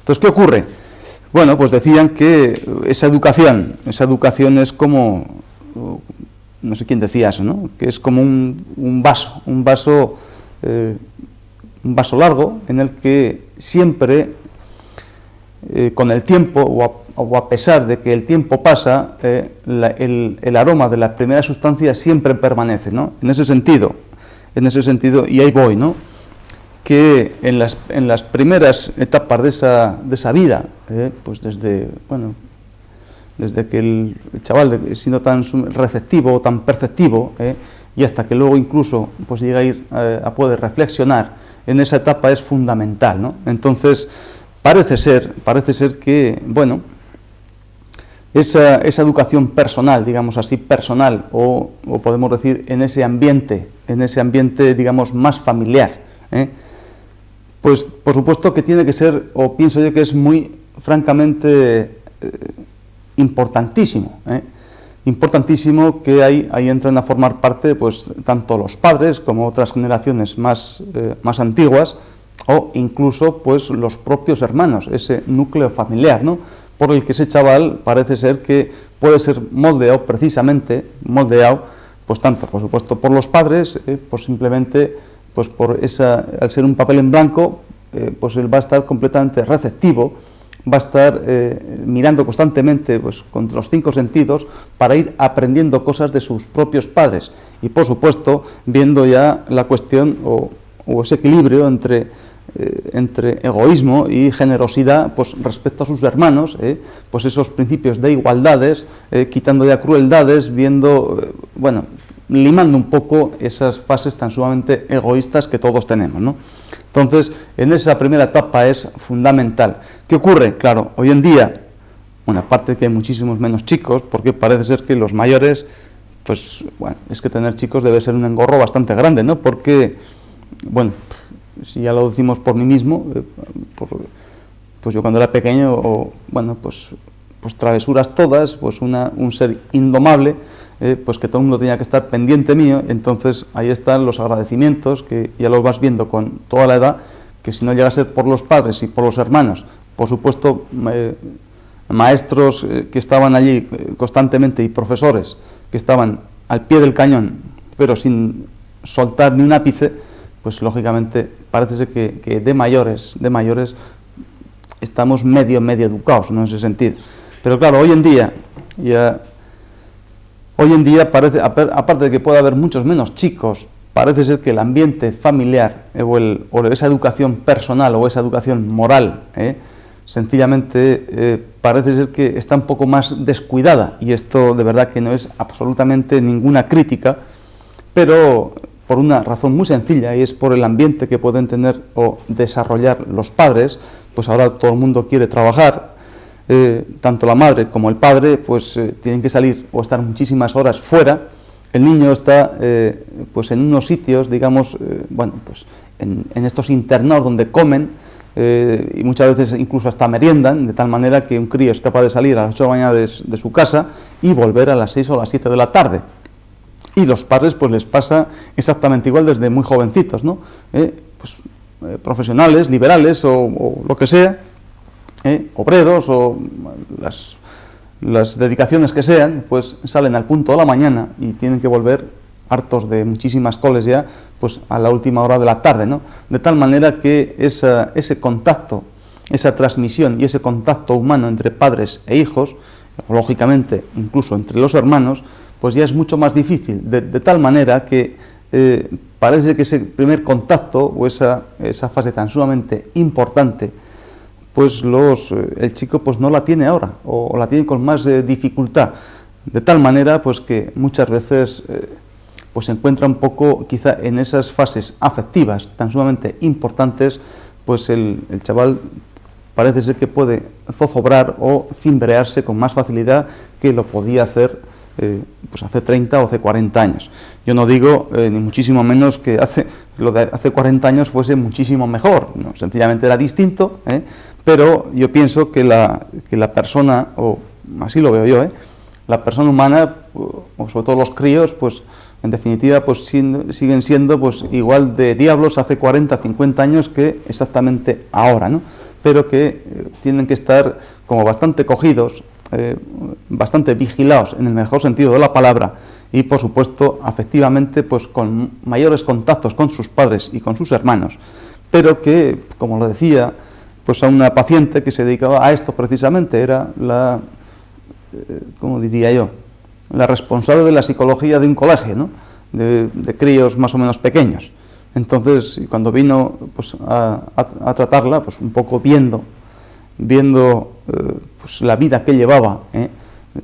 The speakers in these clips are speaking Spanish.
Entonces, ¿qué ocurre? Bueno, pues decían que esa educación es como, no sé quién decía eso, ¿no? Que es como un vaso largo en el que siempre, con el tiempo, o a pesar de que el tiempo pasa, el aroma de la primera sustancia siempre permanece, ¿no? En ese sentido, y ahí voy, ¿no? Que en las primeras etapas de esa vida, pues desde que el chaval siendo tan receptivo, tan perceptivo, y hasta que luego incluso pues llega a ir a poder reflexionar, en esa etapa es fundamental, ¿no? Entonces, parece ser que, bueno, esa educación personal, digamos así, personal, o podemos decir en ese ambiente, digamos, más familiar, pues por supuesto que tiene que ser, o pienso yo que es muy francamente importantísimo, importantísimo que ahí entren a formar parte pues tanto los padres como otras generaciones más antiguas, o incluso pues los propios hermanos, ese núcleo familiar, ¿no? Por el que ese chaval parece ser que puede ser moldeado, pues tanto, por supuesto, por los padres, pues simplemente, pues al ser un papel en blanco, pues él va a estar completamente receptivo, va a estar mirando constantemente, pues con los 5 sentidos, para ir aprendiendo cosas de sus propios padres, y por supuesto, viendo ya la cuestión o ese equilibrio entre egoísmo y generosidad pues respecto a sus hermanos, pues esos principios de igualdades, quitando ya crueldades, viendo, limando un poco esas fases tan sumamente egoístas que todos tenemos, ¿no? Entonces, en esa primera etapa es fundamental. ¿Qué ocurre? Claro, hoy en día, aparte que hay muchísimos menos chicos, porque parece ser que los mayores, pues, es que tener chicos debe ser un engorro bastante grande, ¿no? Porque, si ya lo decimos por mí mismo, pues yo cuando era pequeño, pues travesuras todas, pues un ser indomable, pues que todo el mundo tenía que estar pendiente mío. Entonces ahí están los agradecimientos, que ya los vas viendo con toda la edad, que si no llega a ser por los padres y por los hermanos, por supuesto, maestros que estaban allí constantemente y profesores que estaban al pie del cañón, pero sin soltar ni un ápice, pues lógicamente parece ser que de mayores estamos medio educados, ¿no? En ese sentido. Pero claro, hoy en día parece, aparte de que pueda haber muchos menos chicos, parece ser que el ambiente familiar o esa educación personal o esa educación moral, sencillamente parece ser que está un poco más descuidada, y esto de verdad que no es absolutamente ninguna crítica, pero por una razón muy sencilla, y es por el ambiente que pueden tener o desarrollar los padres. Pues ahora todo el mundo quiere trabajar, tanto la madre como el padre, pues tienen que salir o estar muchísimas horas fuera. El niño está pues en unos sitios, digamos, pues en estos internados donde comen, y muchas veces incluso hasta meriendan, de tal manera que un crío es capaz de salir a las 8 de la mañana de su casa y volver a las 6 o las 7 de la tarde. Y los padres pues les pasa exactamente igual desde muy jovencitos, ¿no? Profesionales, liberales o lo que sea, obreros o las dedicaciones que sean, pues salen al punto de la mañana y tienen que volver hartos de muchísimas coles ya, pues a la última hora de la tarde, ¿no? De tal manera que ese contacto, esa transmisión y ese contacto humano entre padres e hijos, lógicamente incluso entre los hermanos, pues ya es mucho más difícil, de tal manera que parece que ese primer contacto o esa fase tan sumamente importante, pues el chico pues no la tiene ahora, o la tiene con más dificultad, de tal manera pues que muchas veces pues se encuentra un poco quizá en esas fases afectivas tan sumamente importantes, pues el chaval parece ser que puede zozobrar o cimbrearse con más facilidad que lo podía hacer pues hace 30 o hace 40 años. Yo no digo ni muchísimo menos que lo de hace 40 años fuese muchísimo mejor, no, sencillamente era distinto, pero yo pienso que la persona, o así lo veo yo, la persona humana, o sobre todo los críos, pues en definitiva pues siguen siendo pues igual de diablos hace 40, 50 años que exactamente ahora, ¿no? pero que tienen que estar como bastante cogidos, bastante vigilados en el mejor sentido de la palabra, y por supuesto afectivamente pues con mayores contactos con sus padres y con sus hermanos, pero que, como lo decía, pues a una paciente que se dedicaba a esto precisamente, era la, ¿cómo diría yo?, la responsable de la psicología de un colegio, ¿no?, de críos más o menos pequeños. Entonces, cuando vino pues a tratarla, pues un poco viendo pues la vida que llevaba,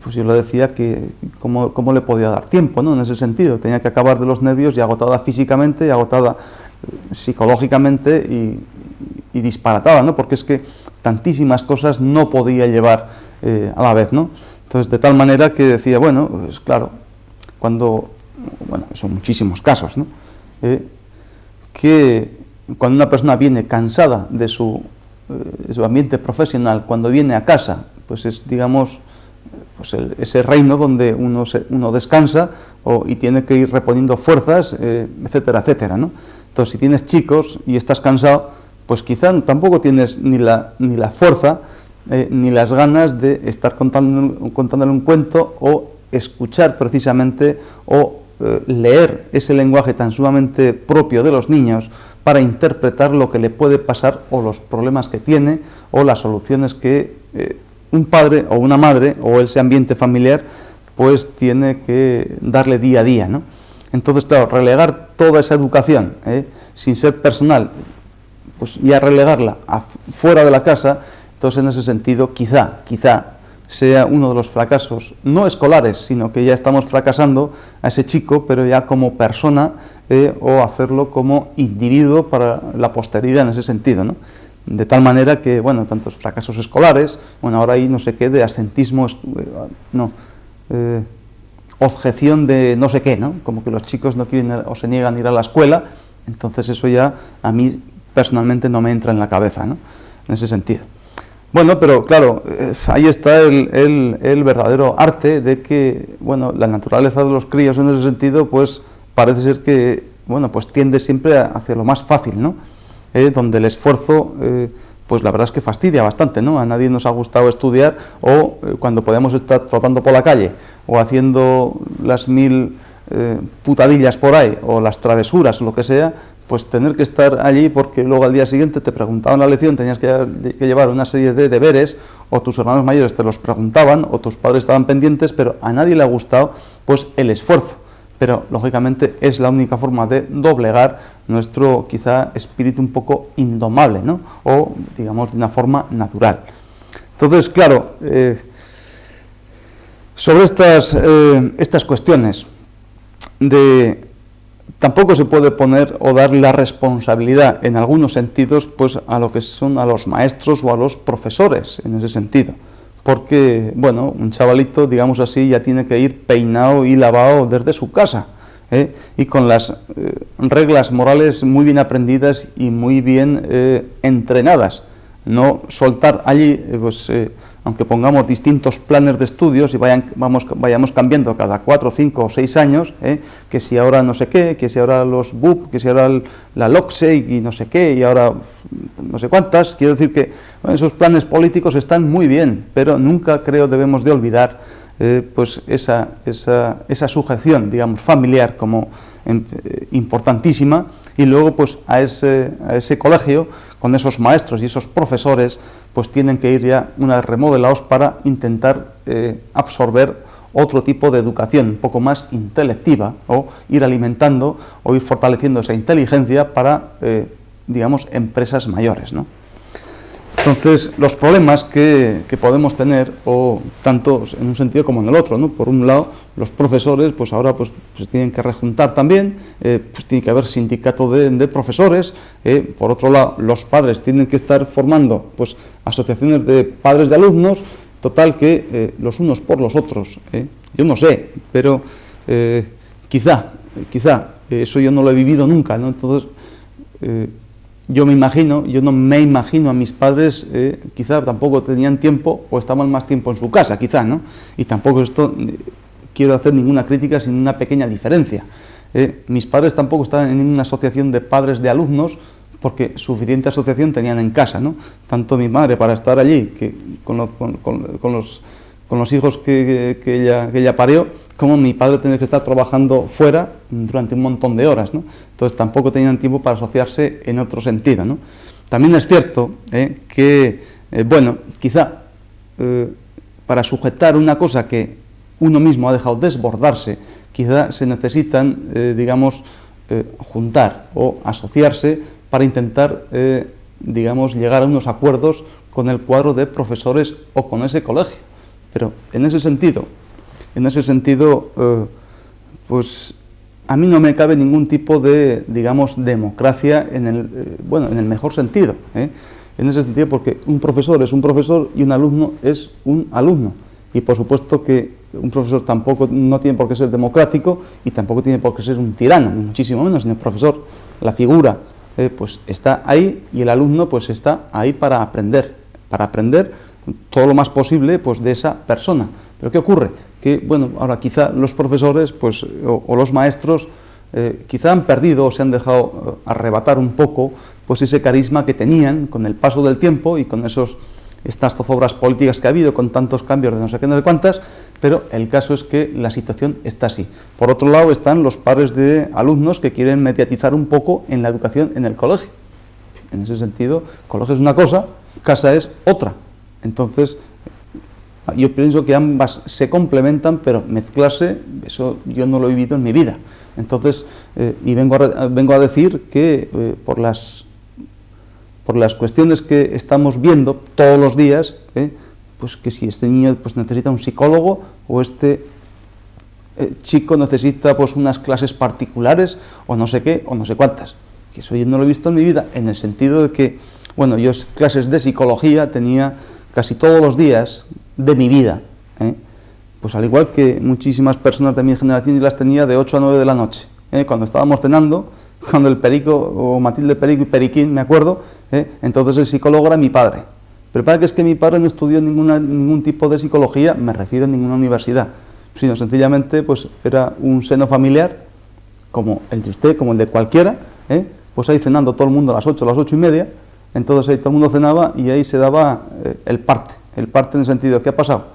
pues yo le decía que cómo le podía dar tiempo, ¿no?, en ese sentido. Tenía que acabar de los nervios, y agotada físicamente, y agotada psicológicamente, y disparatada, ¿no?, porque es que tantísimas cosas no podía llevar a la vez, ¿no? Entonces, de tal manera que decía, bueno, pues claro, son muchísimos casos, ¿no?, que cuando una persona viene cansada de su ambiente profesional, cuando viene a casa, pues es, digamos, pues ese reino donde uno descansa y tiene que ir reponiendo fuerzas, etcétera, etcétera, ¿no? Entonces, si tienes chicos y estás cansado, pues quizá tampoco tienes ni la fuerza ni las ganas de estar contándole un cuento, o escuchar precisamente, o leer ese lenguaje tan sumamente propio de los niños para interpretar lo que le puede pasar, o los problemas que tiene, o las soluciones que un padre o una madre, o ese ambiente familiar, pues tiene que darle día a día, ¿no? Entonces, claro, relegar toda esa educación, sin ser personal, pues ya relegarla fuera de la casa, entonces en ese sentido quizá sea uno de los fracasos, no escolares, sino que ya estamos fracasando a ese chico, pero ya como persona, o hacerlo como individuo para la posteridad en ese sentido, ¿no? De tal manera que, bueno, tantos fracasos escolares, bueno, ahora hay no sé qué de absentismo, objeción de no sé qué, ¿no?, como que los chicos no quieren o se niegan a ir a la escuela. Entonces eso ya a mí personalmente no me entra en la cabeza, ¿no?, en ese sentido. Bueno, pero claro, ahí está el verdadero arte de que, bueno, la naturaleza de los críos en ese sentido, pues parece ser que, bueno, pues tiende siempre hacia lo más fácil, ¿no?, donde el esfuerzo, pues la verdad es que fastidia bastante, ¿no? A nadie nos ha gustado estudiar, o cuando podemos estar trotando por la calle, o haciendo las 1000 putadillas por ahí, o las travesuras, o lo que sea, pues tener que estar allí porque luego al día siguiente te preguntaban la lección, tenías que llevar una serie de deberes, o tus hermanos mayores te los preguntaban, o tus padres estaban pendientes, pero a nadie le ha gustado pues el esfuerzo. Pero lógicamente es la única forma de doblegar nuestro quizá espíritu un poco indomable, ¿no?, o digamos de una forma natural. Entonces, claro, sobre estas cuestiones tampoco se puede poner o dar la responsabilidad en algunos sentidos pues a lo que son a los maestros o a los profesores en ese sentido, porque, bueno, un chavalito, digamos así, ya tiene que ir peinado y lavado desde su casa, y con las reglas morales muy bien aprendidas y muy bien entrenadas. No soltar allí, aunque pongamos distintos planes de estudios y vayamos cambiando cada 4, 5 o 6 años, que si ahora no sé qué, que si ahora los BUP, que si ahora la LOCSE y no sé qué, y ahora no sé cuántas. Quiero decir que esos planes políticos están muy bien, pero nunca creo debemos de olvidar pues esa sujeción, digamos, familiar como importantísima, y luego pues a ese colegio, con esos maestros y esos profesores, pues tienen que ir ya una vez remodelados para intentar absorber otro tipo de educación un poco más intelectiva, o ir alimentando o ir fortaleciendo esa inteligencia para, digamos, empresas mayores, ¿no? Entonces, los problemas que podemos tener, o tanto en un sentido como en el otro, ¿no? Por un lado, los profesores, pues ahora pues se tienen que rejuntar también, pues tiene que haber sindicato de profesores. Por otro lado, los padres tienen que estar formando pues asociaciones de padres de alumnos, total que los unos por los otros, yo no sé, pero quizá, eso yo no lo he vivido nunca, ¿no? Entonces, yo no me imagino a mis padres, quizá tampoco tenían tiempo, o estaban más tiempo en su casa, quizá, ¿no? Y tampoco esto quiero hacer ninguna crítica, sin una pequeña diferencia. Mis padres tampoco estaban en ninguna asociación de padres de alumnos, porque suficiente asociación tenían en casa, ¿no? Tanto mi madre para estar allí, que con los hijos que ella parió, como mi padre tener que estar trabajando fuera durante un montón de horas, ¿no? Entonces tampoco tenían tiempo para asociarse en otro sentido, ¿no? También es cierto que, bueno, quizá para sujetar una cosa que uno mismo ha dejado desbordarse, quizá se necesitan, digamos, juntar o asociarse para intentar, digamos, llegar a unos acuerdos con el cuadro de profesores o con ese colegio. Pero en ese sentido, pues a mí no me cabe ningún tipo de, digamos, democracia en el mejor sentido, En ese sentido, porque un profesor es un profesor y un alumno es un alumno. Y por supuesto que un profesor tampoco no tiene por qué ser democrático y tampoco tiene por qué ser un tirano, ni muchísimo menos, sino el profesor, la figura, pues está ahí y el alumno pues está ahí para aprender todo lo más posible pues de esa persona. Pero ¿qué ocurre? Que, bueno, ahora quizá los profesores pues, o los maestros quizá han perdido o se han dejado arrebatar un poco pues ese carisma que tenían con el paso del tiempo y con estas zozobras políticas que ha habido, con tantos cambios de no sé qué, no sé cuántas, pero el caso es que la situación está así. Por otro lado están los padres de alumnos que quieren mediatizar un poco en la educación en el colegio. En ese sentido, colegio es una cosa, casa es otra. Entonces, yo pienso que ambas se complementan, pero mezclarse, eso yo no lo he vivido en mi vida. Entonces, y vengo a decir que por las cuestiones que estamos viendo todos los días, pues que si este niño pues necesita un psicólogo o este chico necesita pues unas clases particulares o no sé qué o no sé cuántas, que eso yo no lo he visto en mi vida, en el sentido de que, bueno, yo clases de psicología tenía casi todos los días de mi vida, pues al igual que muchísimas personas de mi generación, yo las tenía de 8 a 9 de la noche, cuando estábamos cenando, cuando el Perico, o Matilde Perico y Periquín, me acuerdo, entonces el psicólogo era mi padre. Pero para que es que mi padre no estudió ningún tipo de psicología, me refiero a ninguna universidad, sino sencillamente pues era un seno familiar, como el de usted, como el de cualquiera, pues ahí cenando todo el mundo a las 8, a las 8 y media, entonces ahí todo el mundo cenaba y ahí se daba el parte en el sentido, ¿qué ha pasado?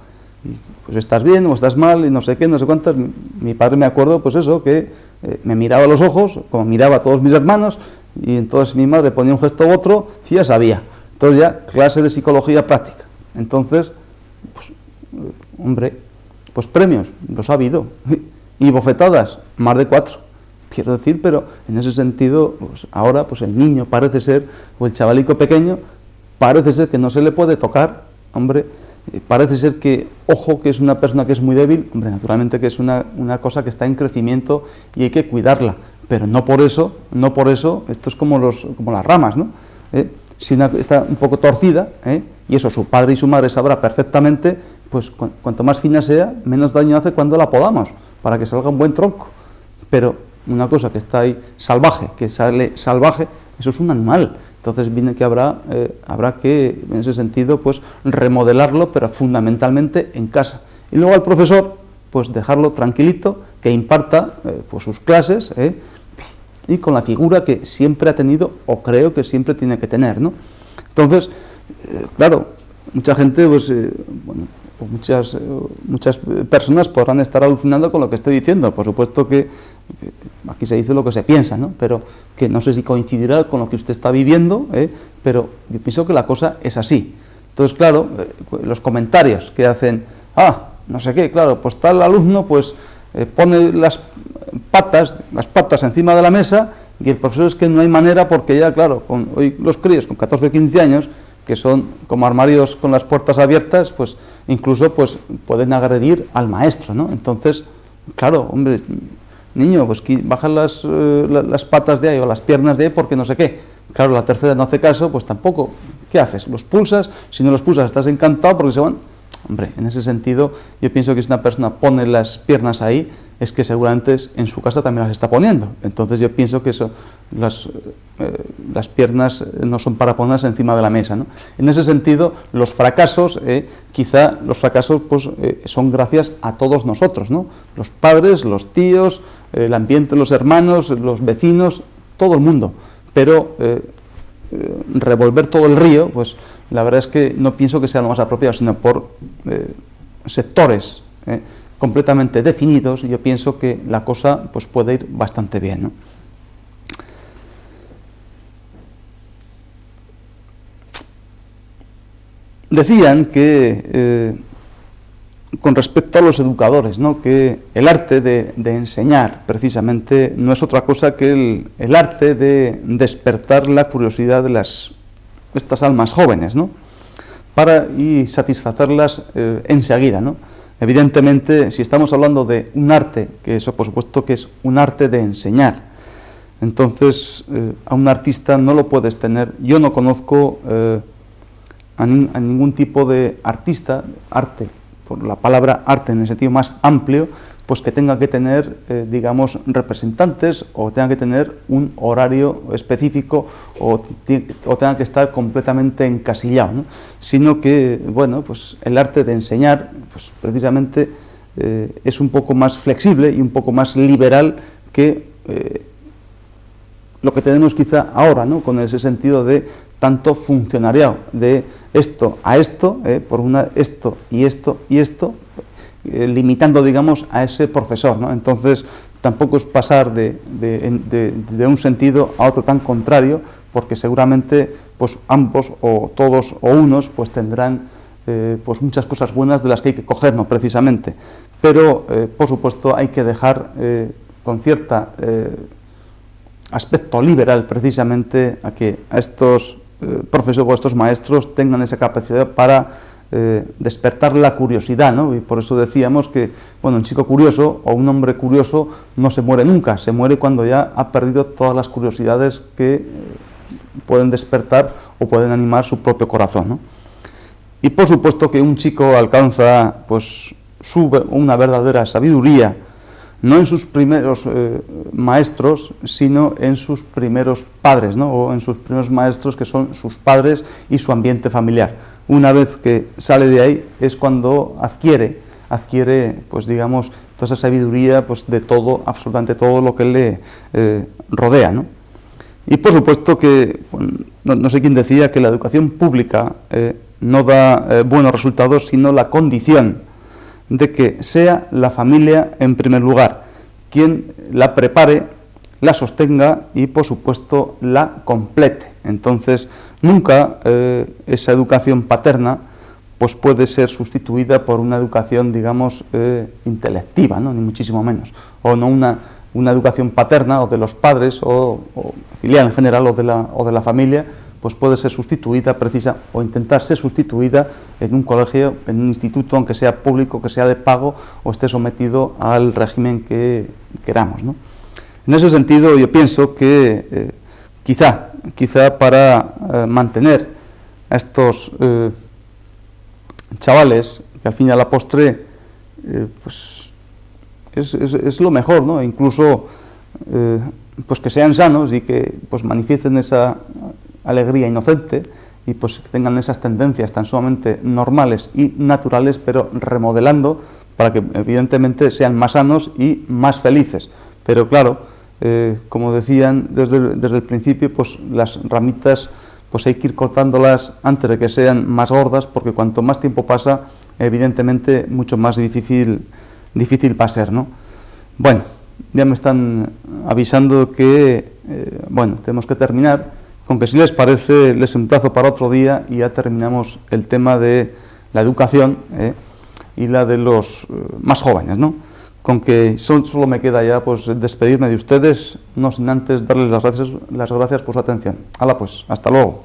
Y, pues estás bien o estás mal y no sé qué, no sé cuántas. Mi padre, me acuerdo, pues eso, que me miraba a los ojos, como miraba a todos mis hermanos, y entonces mi madre ponía un gesto u otro y ya sabía. Entonces ya, clase de psicología práctica. Entonces, pues, hombre, pues premios, los ha habido. Y bofetadas, más de 4. Quiero decir, pero en ese sentido, pues ahora pues el niño parece ser, o el chavalico pequeño, parece ser que no se le puede tocar, hombre, parece ser que, ojo, que es una persona que es muy débil, hombre, naturalmente que es una cosa que está en crecimiento y hay que cuidarla, pero no por eso, esto es como las ramas, ¿no? Si está un poco torcida, y eso su padre y su madre sabrá perfectamente, pues cuanto más fina sea, menos daño hace cuando la podamos, para que salga un buen tronco. Pero una cosa que está ahí salvaje, que sale salvaje, eso es un animal. Entonces viene que habrá que, en ese sentido, pues remodelarlo, pero fundamentalmente en casa. Y luego al profesor, pues dejarlo tranquilito, que imparta pues sus clases, y con la figura que siempre ha tenido, o creo que siempre tiene que tener, ¿no? Entonces, claro, mucha gente, pues, bueno, muchas personas podrán estar alucinando con lo que estoy diciendo. Por supuesto que aquí se dice lo que se piensa, ¿no? Pero que no sé si coincidirá con lo que usted está viviendo, pero yo pienso que la cosa es así. Entonces, claro, los comentarios que hacen, no sé qué, claro, pues tal alumno pues pone las patas encima de la mesa y el profesor es que no hay manera porque ya, claro, hoy los críos con 14 o 15 años, que son como armarios con las puertas abiertas, pues incluso pues pueden agredir al maestro, ¿no? Entonces, claro, hombre, niño, pues bajan las patas de ahí o las piernas de ahí porque no sé qué. Claro, la tercera no hace caso, pues tampoco. ¿Qué haces? ¿Los pulsas? Si no los pulsas estás encantado porque se van. Hombre, en ese sentido, yo pienso que si una persona pone las piernas ahí, es que seguramente en su casa también las está poniendo. Entonces yo pienso que las piernas no son para ponerlas encima de la mesa, ¿no? En ese sentido, los fracasos, quizá los fracasos pues, son gracias a todos nosotros, ¿no? Los padres, los tíos, el ambiente, los hermanos, los vecinos, todo el mundo. Pero revolver todo el río, pues la verdad es que no pienso que sea lo más apropiado, sino por sectores completamente definidos, yo pienso que la cosa pues puede ir bastante bien, ¿no? Decían que con respecto a los educadores, ¿no?, que el arte de enseñar precisamente no es otra cosa que el arte de despertar la curiosidad de estas almas jóvenes, ¿no?, y satisfacerlas enseguida, ¿no? Evidentemente, si estamos hablando de un arte, que eso por supuesto que es un arte de enseñar, entonces a un artista no lo puedes tener. Yo no conozco a ningún tipo de artista, arte, por la palabra arte en el sentido más amplio, pues que tenga que tener, digamos, representantes o tenga que tener un horario específico o tenga que estar completamente encasillado, ¿no? Sino que, bueno, pues el arte de enseñar, pues precisamente es un poco más flexible y un poco más liberal que lo que tenemos quizá ahora, ¿no?, con ese sentido de tanto funcionariado, de esto a esto, por esto y esto y esto, limitando, digamos, a ese profesor, ¿no? Entonces, tampoco es pasar de un sentido a otro tan contrario, porque seguramente pues ambos o todos o unos pues tendrán pues muchas cosas buenas de las que hay que cogernos precisamente, pero por supuesto hay que dejar con cierta aspecto liberal precisamente a que a estos profesores o estos maestros tengan esa capacidad para despertar la curiosidad, ¿no? Y por eso decíamos que, bueno, un chico curioso o un hombre curioso no se muere nunca, se muere cuando ya ha perdido todas las curiosidades que pueden despertar o pueden animar su propio corazón, ¿no? Y por supuesto que un chico alcanza pues una verdadera sabiduría no en sus primeros maestros, sino en sus primeros padres, ¿no?, o en sus primeros maestros, que son sus padres y su ambiente familiar. Una vez que sale de ahí es cuando adquiere pues digamos, toda esa sabiduría pues de todo, absolutamente todo lo que le rodea, ¿no? Y por supuesto que, no sé quién decía que la educación pública no da buenos resultados, sino la condición de que sea la familia en primer lugar quien la prepare, la sostenga y por supuesto la complete. Entonces nunca esa educación paterna pues puede ser sustituida por una educación, digamos, intelectiva, ¿no?, ni muchísimo menos, o no una educación paterna o de los padres o filial en general o de la familia, pues puede ser sustituida o intentar ser sustituida en un colegio, en un instituto, aunque sea público, que sea de pago o esté sometido al régimen que queramos, ¿no? En ese sentido yo pienso que quizá para mantener a estos chavales, que al fin y a la postre pues es lo mejor, ¿no? Incluso pues que sean sanos y que pues manifiesten esa alegría inocente y pues que tengan esas tendencias tan sumamente normales y naturales, pero remodelando para que evidentemente sean más sanos y más felices. Pero claro, como decían desde el principio, pues las ramitas pues hay que ir cortándolas antes de que sean más gordas, porque cuanto más tiempo pasa, evidentemente mucho más difícil va a ser, ¿no? Bueno, ya me están avisando que bueno, tenemos que terminar. Con que si les parece, les emplazo para otro día y ya terminamos el tema de la educación y la de los más jóvenes, ¿no? Con que solo me queda ya pues despedirme de ustedes, no sin antes darles las gracias por su atención. Hala pues, hasta luego.